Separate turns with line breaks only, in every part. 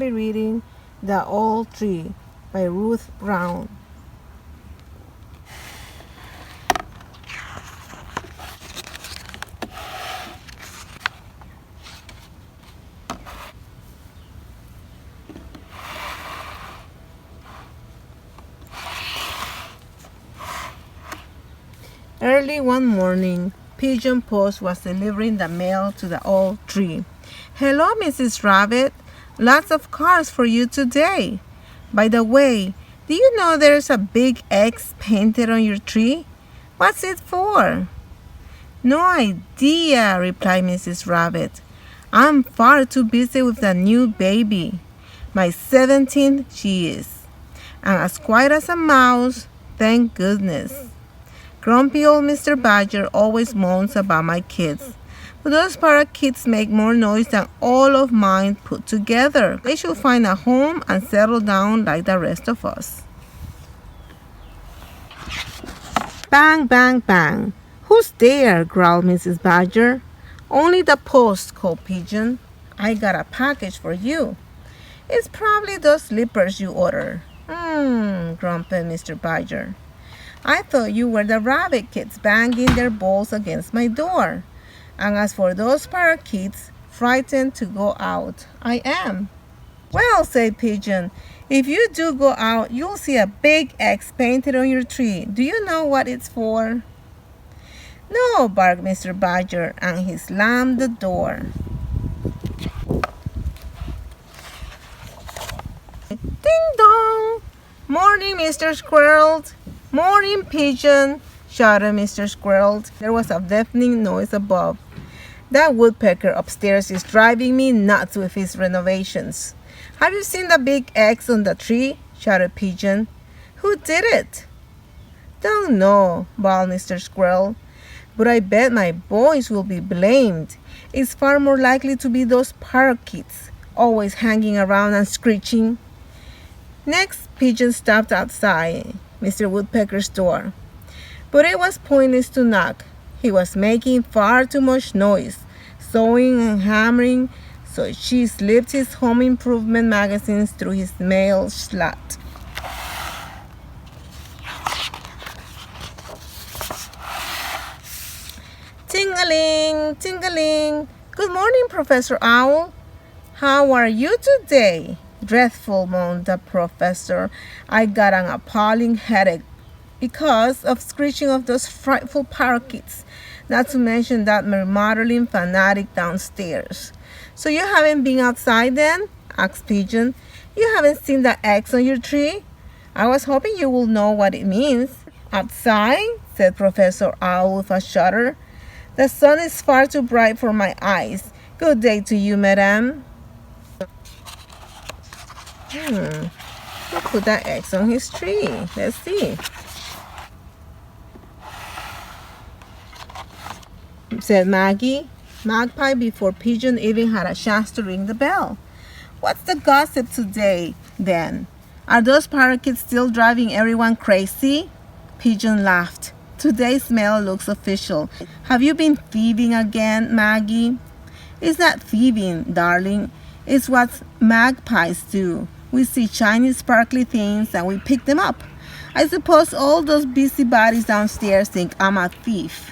currently reading The Old Tree by Ruth Brown. Early one morning, Pigeon Post was delivering the mail to the old tree. "Hello, Mrs. Rabbit. Lots of cards for you today. By the way, do you know there's a big X painted on your tree? What's it for?" "No idea," replied Mrs. Rabbit. "I'm far too busy with the new baby. My 17th she is. And as quiet as a mouse, thank goodness. Grumpy old Mr. Badger always moans about my kids. But those parakeets make more noise than all of mine put together. They should find a home and settle down like the rest of us." "Bang, bang, bang. Who's there?" growled Mrs. Badger. "Only the post," called Pigeon. "I got a package for you." "It's probably those slippers you ordered." Grumbled Mr. Badger. "I thought you were the rabbit kids banging their balls against my door. And as for those parakeets frightened to go out, I am." "Well," said Pigeon, "if you do go out, you'll see a big X painted on your tree. Do you know what it's for?" "No," barked Mr. Badger, and he slammed the door. "Ding dong! Morning, Mr. Squirrel!" "Morning, Pigeon!" shouted Mr. Squirrel. There was a deafening noise above. "That woodpecker upstairs is driving me nuts with his renovations." "Have you seen the big X on the tree?" shouted Pigeon. "Who did it?" "Don't know," bawled Mr. Squirrel. "But I bet my boys will be blamed. It's far more likely to be those parakeets, always hanging around and screeching." Next, Pigeon stopped outside Mr. Woodpecker's door. But it was pointless to knock. He was making far too much noise, sawing and hammering, so she slipped his home improvement magazines through his mail slot. Ting-a-ling, ting-a-ling. "Good morning, Professor Owl." "How are you today?" "Dreadful," moaned the professor. "I got an appalling headache because of screeching of those frightful parakeets, not to mention that remodeling fanatic downstairs." "So you haven't been outside then?" asked Pigeon. "You haven't seen the X on your tree? I was hoping you would know what it means." "Outside?" said Professor Owl with a shudder. "The sun is far too bright for my eyes. Good day to you, madam." Who put that X on his tree? Let's see, said Magpie before Pigeon even had a chance to ring the bell. "What's the gossip today, then? Are those parakeets still driving everyone crazy?" Pigeon laughed. "Today's mail looks official. Have you been thieving again, Maggie?" "It's not thieving, darling. It's what magpies do. We see shiny, sparkly things and we pick them up. I suppose all those busybodies downstairs think I'm a thief."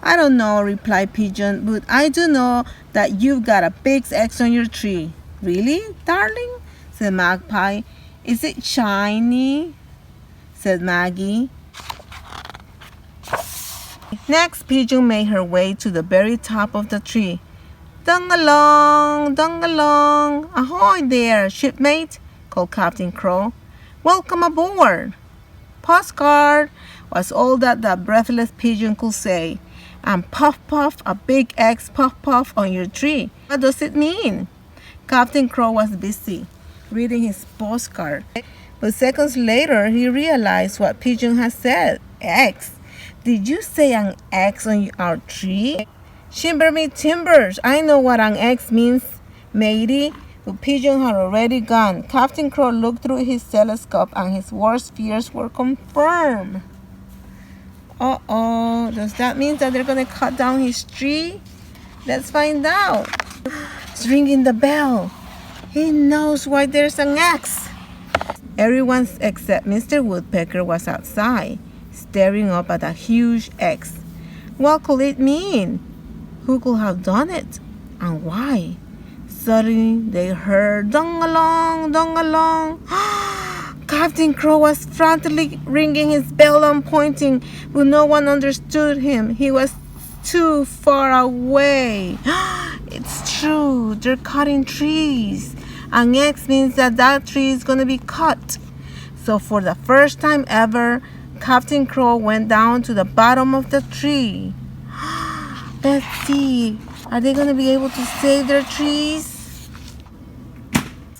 "I don't know," replied Pigeon, "but I do know that you've got a big X on your tree." "Really, darling?" said Magpie. "Is it shiny?" said Maggie. Next, Pigeon made her way to the very top of the tree. "Dong-a-long, dong-a-long, ahoy there, shipmate," called Captain Crow. "Welcome aboard." "Postcard," was all that the breathless Pigeon could say. And puff puff, a big X puff puff on your tree. What does it mean? Captain Crow was busy reading his postcard, but seconds later he realized what Pigeon had said. "X? Did you say an X on our tree?" "Shimber me timbers, I know what an X means, matey." But Pigeon had already gone. Captain Crow looked through his telescope and his worst fears were confirmed. Uh-oh, does that mean that they're going to cut down his tree? Let's find out. It's ringing the bell. He knows why there's an X. Everyone except Mr. Woodpecker was outside, staring up at a huge X. What could it mean? Who could have done it? And why? Suddenly they heard dong-a-long, dong-a-long. Captain Crow was frantically ringing his bell and pointing, but no one understood him. He was too far away. It's true, they're cutting trees. And X means that tree is going to be cut. So for the first time ever, Captain Crow went down to the bottom of the tree. Let's see, are they going to be able to save their trees?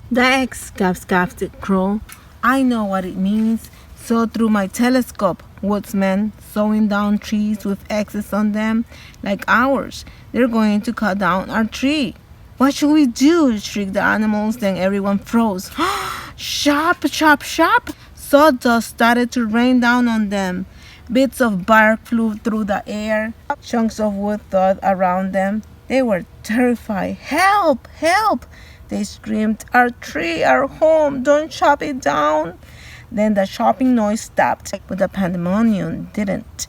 The X, gasped Captain Crow. I know what it means. So through my telescope, woodsmen sawing down trees with X's on them, like ours, they're going to cut down our tree. What should we do? Shrieked the animals. Then everyone froze. Sharp, sharp, sharp! Sawdust started to rain down on them. Bits of bark flew through the air. Chunks of wood thudded around them. They were terrified. Help! Help! They screamed. Our tree, our home, don't chop it down. Then the chopping noise stopped, but the pandemonium didn't.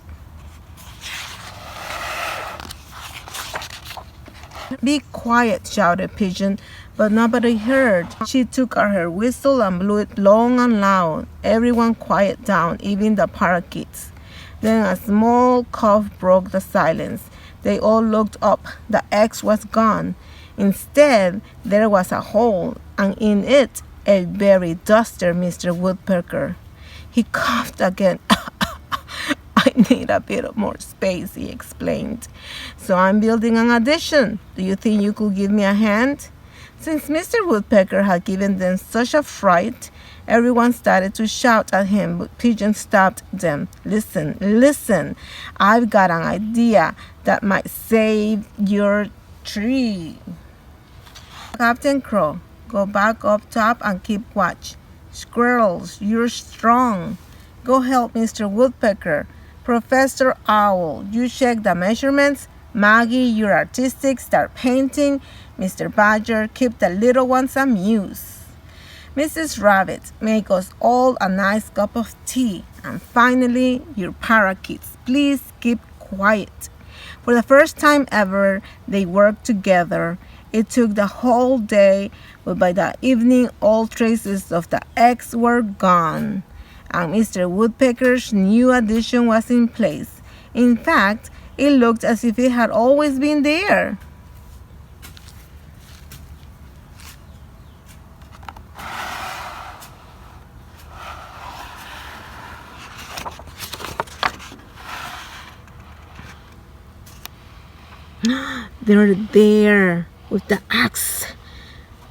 Be quiet, shouted Pigeon, but nobody heard. She took out her whistle and blew it long and loud. Everyone quieted down, even the parakeets. Then a small cough broke the silence. They all looked up. The X was gone. Instead, there was a hole, and in it, a very duster Mr. Woodpecker. He coughed again. I need a bit more space, he explained. So I'm building an addition. Do you think you could give me a hand? Since Mr. Woodpecker had given them such a fright, everyone started to shout at him, but Pigeon stopped them. Listen, listen, I've got an idea that might save your tree. Captain Crow, go back up top and keep watch. Squirrels, you're strong. Go help Mr. Woodpecker. Professor Owl, you check the measurements. Maggie, you're artistic, start painting. Mr. Badger, keep the little ones amused. Mrs. Rabbit, make us all a nice cup of tea. And finally, your parakeets, please keep quiet. For the first time ever, they worked together. It took the whole day, but by the evening, all traces of the X were gone. And Mr. Woodpecker's new addition was in place. In fact, it looked as if it had always been there. They're there with the axe.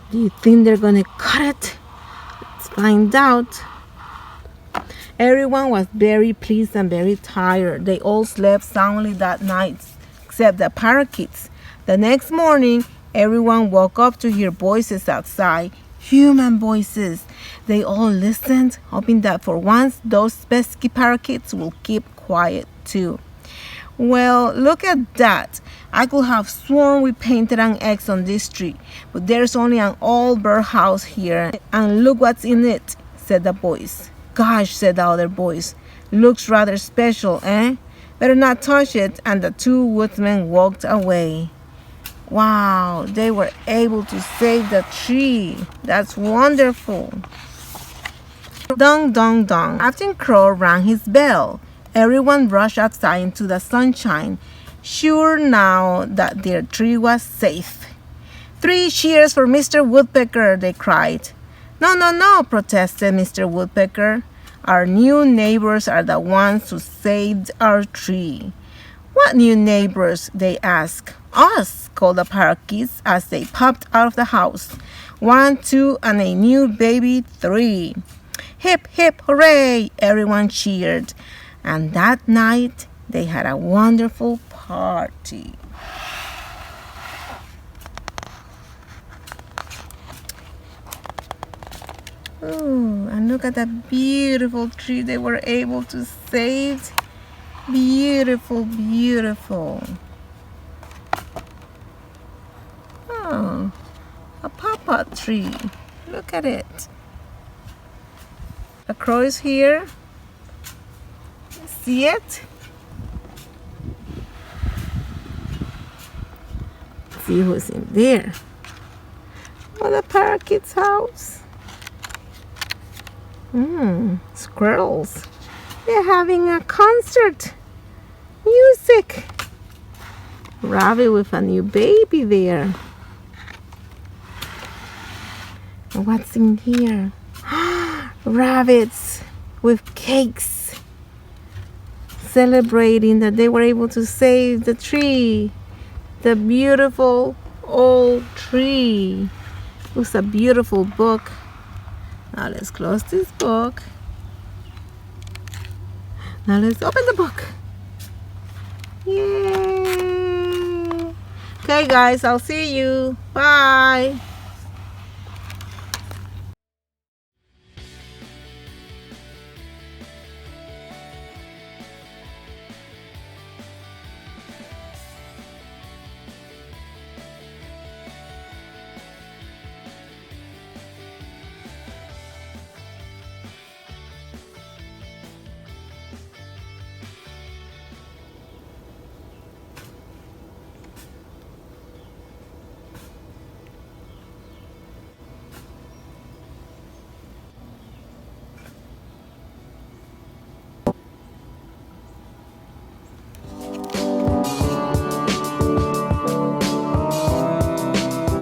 Do you think they're gonna cut it? Let's find out. Everyone was very pleased and very tired. They all slept soundly that night, except the parakeets. The next morning, everyone woke up to hear voices outside. Human voices. They all listened, hoping that for once those pesky parakeets will keep quiet too. Well, look at that. I could have sworn we painted an X on this tree, but there's only an old birdhouse here, and look what's in it, said the boys. Gosh, said the other boys, looks rather special, eh? Better not touch it, and the two woodsmen walked away. Wow, they were able to save the tree. That's wonderful. Dong, dong, dong. Captain Crow rang his bell. Everyone rushed outside into the sunshine, sure now that their tree was safe. 3 cheers for Mr. Woodpecker, they cried. No, no, no, protested Mr. Woodpecker. Our new neighbors are the ones who saved our tree. What new neighbors? They asked. Us, called the parakeets as they popped out of the house. 1, 2, and a new baby 3. Hip, hip, hooray! Everyone cheered. And that night, they had a wonderful party. Oh, and look at that beautiful tree they were able to save. Beautiful, beautiful. Oh, a papa. teapot tree. Look at it. A crow is here. See it? See who's in there. Oh, the parakeet's house. Squirrels. They're having a concert. Music. Rabbit with a new baby there. What's in here? Rabbits with cakes. Celebrating that they were able to save the tree. The beautiful old tree. It was a beautiful book. Now let's close this book. Now let's open the book. Yay! Okay guys, I'll see you. Bye.